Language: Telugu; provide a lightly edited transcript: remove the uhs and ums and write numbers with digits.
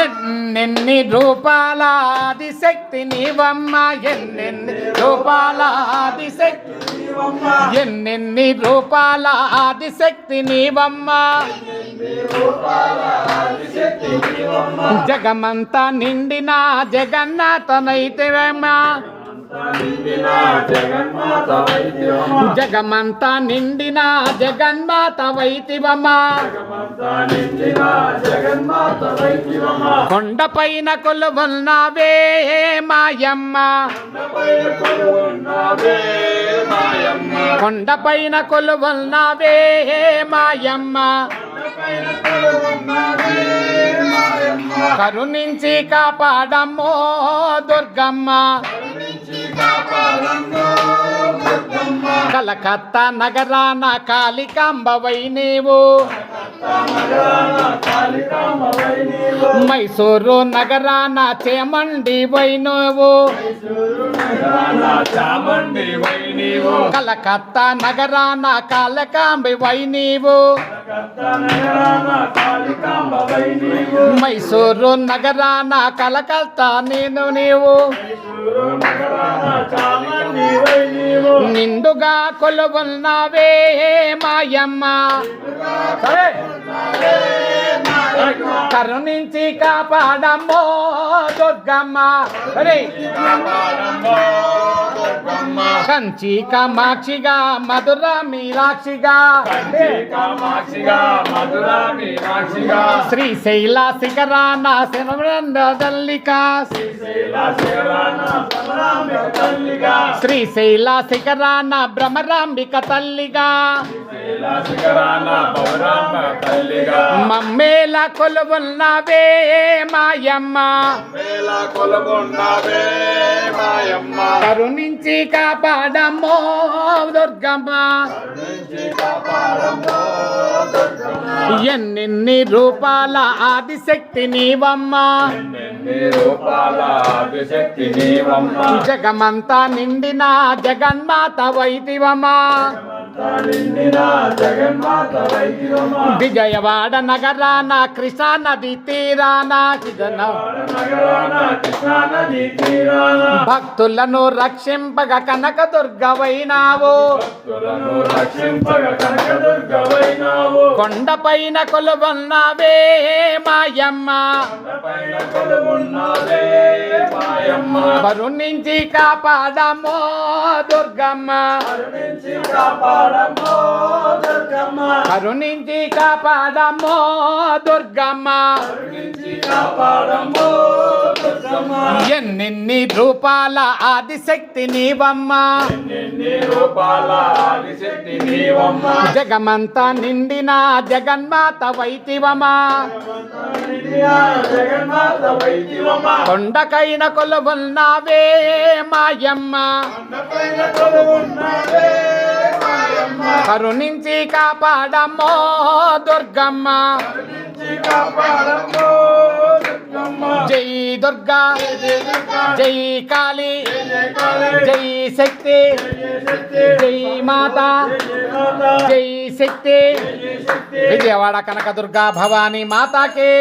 ఎన్నెన్ని రూపాల ఆదిశక్తి నీవమ్మ, ఎన్నెన్ని రూపాల ఆదిశక్తి, ఎన్నెన్ని రూపాల ఆదిశక్తి నీవమ్మ, జగమంతా నిండిన జగన్నాథనైతివమ్మ, జగమంతా నిండిన జగన్మాత వైతివమ్మ, కొండపైన కొలువున్నావే మాయమ్మ, కొండపైన కొలువున్నావే మాయమ్మ, కరుణించి కాపాడమ్మో దుర్గమ్మ, కలకత్తా నగరాన కాళికాంబవై నీవు, మైసూరు నగరాన చేమండివై నువ్వు, కలకత్తా నగరాన కాళికాంబవై నీవు, మైసూరు నగరాన కలకత్తా నీవు, నిండుగా కొలువున్నావే మాయమ్మ, కరుణించి కాపాడమ్మో దుర్గమ్మ, కంచి కామాక్షిగా మధుర మీనాక్షిగా, శ్రీశైల శిఖరాన శివరందల్లికా, శ్రీశైల శిఖరాన భ్రమరాంబిక తల్లిగా, మమ్మేల కొలువున్నావే మాయమ్మ, కరుణించి కాపాడమ్మో దుర్గమ్మ, ఎన్నెన్ని రూపాల ఆదిశక్తి నీవమ్మ, జగమంతా నిండిన జగన్మాత వైతివమ్మ, విజయవాడ నగరాన కృష్ణా నది తీరాన, భక్తులను రక్షింపగ కనకదుర్గవైనావు, కొండపైన కొలువున్నావే మాయమ్మ, కరుణించి కాపాడమ్మో దుర్గమ్మ, కరుణించి కాపాడమ్మో దుర్గమ్మ, ఎన్నెన్ని రూపాల ఆదిశక్తి నీవమ్మ, జగమంతా నిండిన జగన్మాత వైతివమ్మ, కొండకైన కొలువున్నావే మాయమ్మ, కరుణించి కాపాడమ్మో దుర్గమ్మ, జై దుర్గా, జై కాళీ, జై శక్తి, జై మాత, జై శక్తి, విజయవాడ కనకదుర్గా భవానీ మాతాకే.